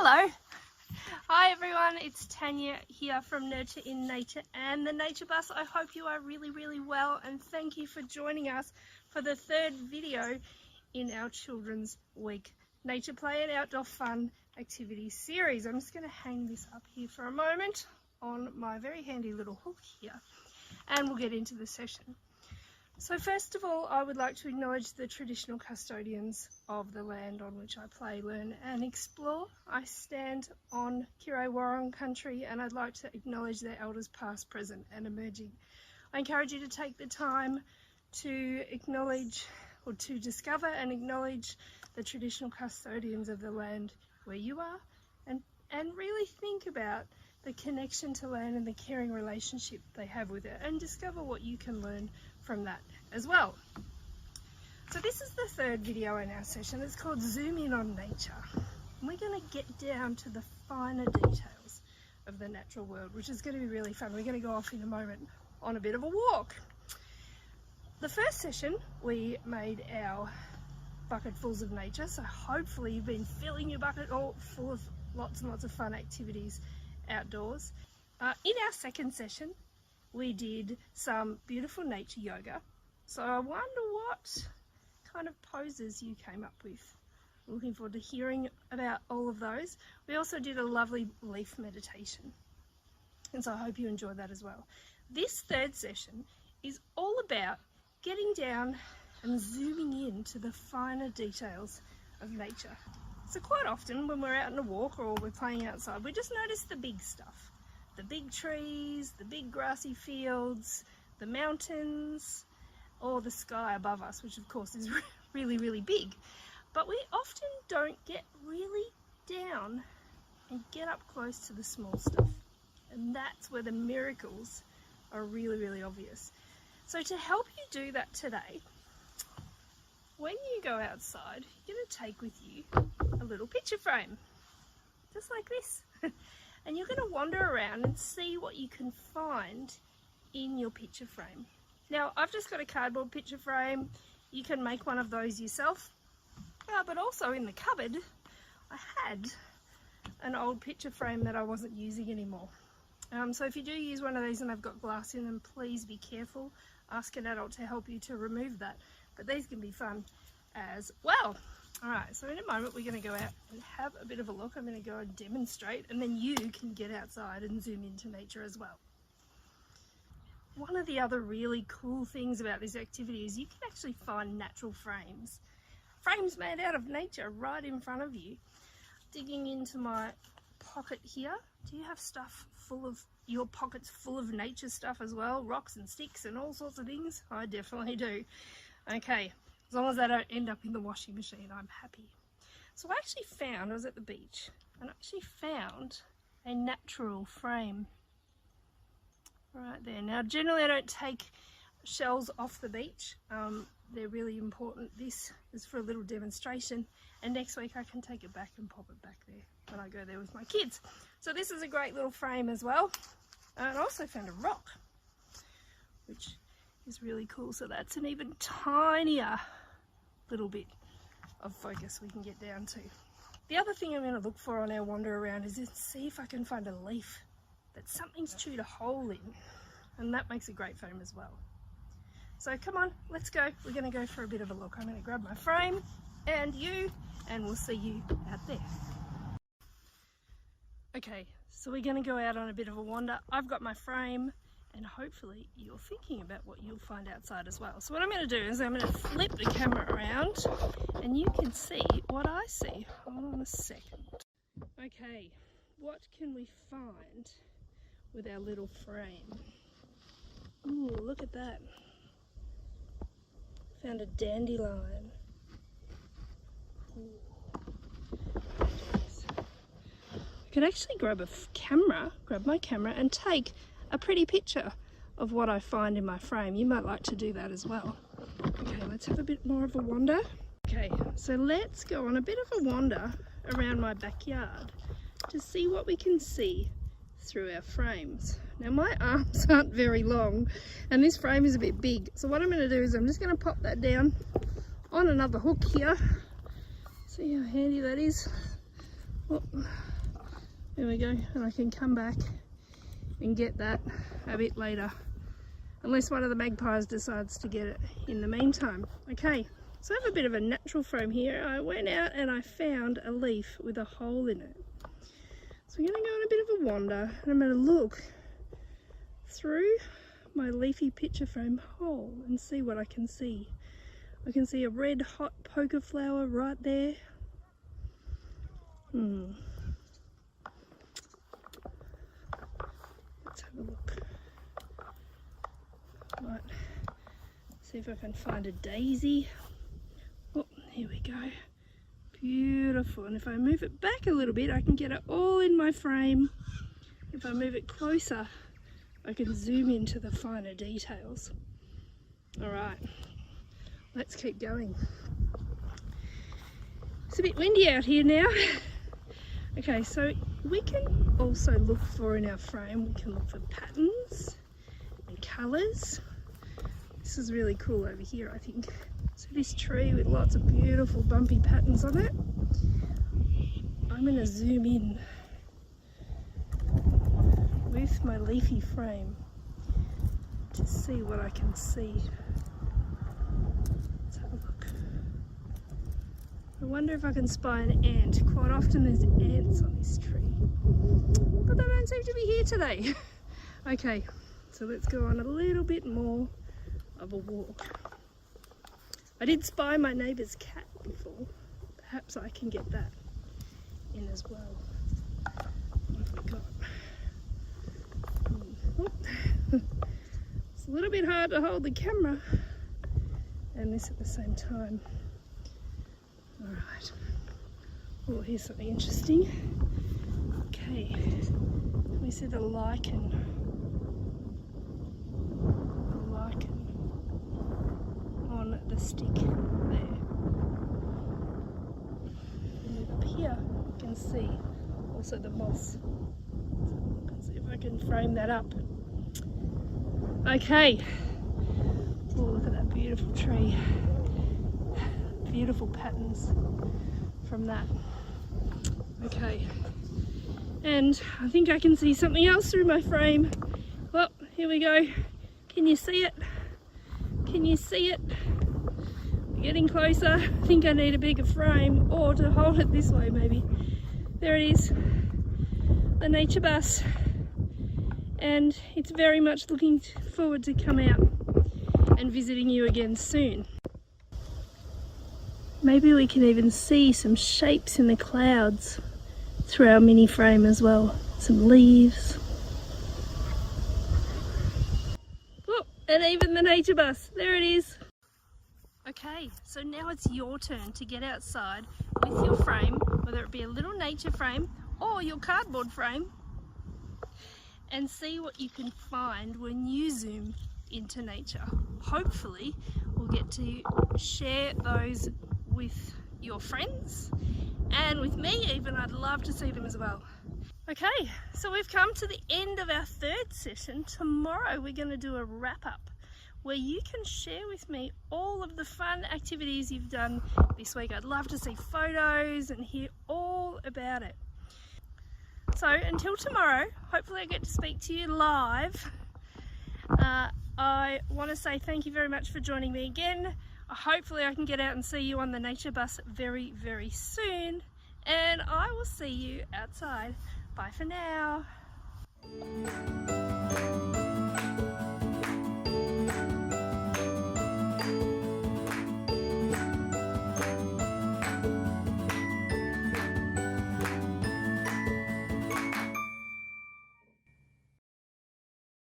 Hello. Hi everyone, it's Tanya here from Nurture in Nature and the Nature Bus. I hope you are really well, and thank you for joining us for the third video in our Children's Week Nature Play and Outdoor Fun Activities series. I'm just going to hang this up here for a moment on my very handy little hook here, and we'll get into the session. So first of all, I would like to acknowledge the traditional custodians of the land on which I play, learn and explore. I stand on Kirrai Wurrung country, and I'd like to acknowledge their elders past, present and emerging. I encourage you to take the time to acknowledge or to discover and acknowledge the traditional custodians of the land where you are, and really think about the connection to land and the caring relationship they have with it, and discover what you can learn from that as well. So this is the third video in our session. It's called Zoom In on Nature. And we're going to get down to the finer details of the natural world, which is going to be really fun. We're going to go off in a moment on a bit of a walk. The first session we made our bucketfuls of nature, so hopefully you've been filling your bucket all full of lots and lots of fun activities outdoors. In our second session we did some beautiful nature yoga, so I wonder what kind of poses you came up with. Looking forward to hearing about all of those. We also did a lovely leaf meditation, and so I hope you enjoyed that as well. This third session is all about getting down and zooming in to the finer details of nature. So quite often when we're out on a walk or we're playing outside, we just notice the big stuff. The big trees, the big grassy fields, the mountains, or the sky above us, which of course is really big. But we often don't get really down and get up close to the small stuff. And that's where the miracles are really obvious. So to help you do that today, when you go outside, you're going to take with you a little picture frame, just like this. And you're going to wander around and see what you can find in your picture frame. Now, I've just got a cardboard picture frame. You can make one of those yourself. But also in the cupboard, I had an old picture frame that I wasn't using anymore. So if you do use one of these and they've got glass in them, please be careful. Ask an adult to help you to remove that. But these can be fun as well. Alright, so in a moment we're going to go out and have a bit of a look. I'm going to go and demonstrate, and then you can get outside and zoom into nature as well. One of the other really cool things about this activity is you can actually find natural frames. Frames made out of nature right in front of you. Digging into my pocket here, do you have stuff full of, your pockets full of nature stuff as well? Rocks and sticks and all sorts of things? I definitely do. Okay. As long as they don't end up in the washing machine, I'm happy. So I was at the beach, and I actually found a natural frame right there. Now generally I don't take shells off the beach, they're really important. This is for a little demonstration, and next week I can take it back and pop it back there when I go there with my kids. So this is a great little frame as well. And I also found a rock, which is really cool. So that's an even tinier little bit of focus we can get down to. The other thing I'm going to look for on our wander around is to see if I can find a leaf that something's chewed a hole in, and that makes a great frame as well. So come on, let's go. We're going to go for a bit of a look. I'm going to grab my frame and we'll see you out there. Okay, so we're going to go out on a bit of a wander. I've got my frame, and hopefully you're thinking about what you'll find outside as well. So what I'm going to do is I'm going to flip the camera around and you can see what I see. Hold on a second. Okay, what can we find with our little frame? Ooh, look at that. Found a dandelion. Ooh. I could actually grab my camera and take a pretty picture of what I find in my frame. You might like to do that as well. Okay, let's have a bit more of a wander. Okay, so let's go on a bit of a wander around my backyard to see what we can see through our frames. Now my arms aren't very long and this frame is a bit big, so what I'm going to do is I'm just going to pop that down on another hook here. See how handy that is? Oh, There we go, and I can come back and get that a bit later, unless one of the magpies decides to get it in the meantime. Okay, so I have a bit of a natural frame here. I went out and I found a leaf with a hole in it. So I'm going to go on a bit of a wander, and I'm going to look through my leafy picture frame hole and see what I can see. I can see a red hot poker flower right there. Let's have a look. Right, see if I can find a daisy. Oh, here we go. Beautiful. And if I move it back a little bit, I can get it all in my frame. If I move it closer, I can zoom into the finer details. All right, let's keep going. It's a bit windy out here now. Okay, so we can also look for in our frame, we can look for patterns and colours. This is really cool over here, I think. So this tree with lots of beautiful bumpy patterns on it. I'm going to zoom in with my leafy frame to see what I can see. Let's have a look. I wonder if I can spy an ant. Quite often there's ants on this tree, but they don't seem to be here today. Okay, so let's go on a little bit more of a walk. I did spy my neighbour's cat before. Perhaps I can get that in as well. What have we got? Oh. It's a little bit hard to hold the camera and this at the same time. Alright. Oh, here's something interesting. Okay. Let me see the lichen. The lichen on the stick there. And up here you can see also the moss. So let's see if I can frame that up. Okay. Oh, look at that beautiful tree. Beautiful patterns from that. Okay, and I think I can see something else through my frame. Well, here we go. Can you see it? Can you see it? We're getting closer. I think I need a bigger frame, or to hold it this way maybe. There it is, the nature bus, and it's very much looking forward to come out and visiting you again soon. Maybe we can even see some shapes in the clouds through our mini frame as well. Some leaves. Oh, and even the nature bus. There it is. Okay, so now it's your turn to get outside with your frame, whether it be a little nature frame or your cardboard frame, and see what you can find when you zoom into nature. Hopefully, we'll get to share those with your friends and with me even. I'd love to see them as well. Okay, so we've come to the end of our third session. Tomorrow we're going to do a wrap-up where you can share with me all of the fun activities you've done this week. I'd love to see photos and hear all about it. So until tomorrow, hopefully I get to speak to you live. I want to say thank you very much for joining me again. Hopefully I can get out and see you on the nature bus very, very soon. And I will see you outside. Bye for now.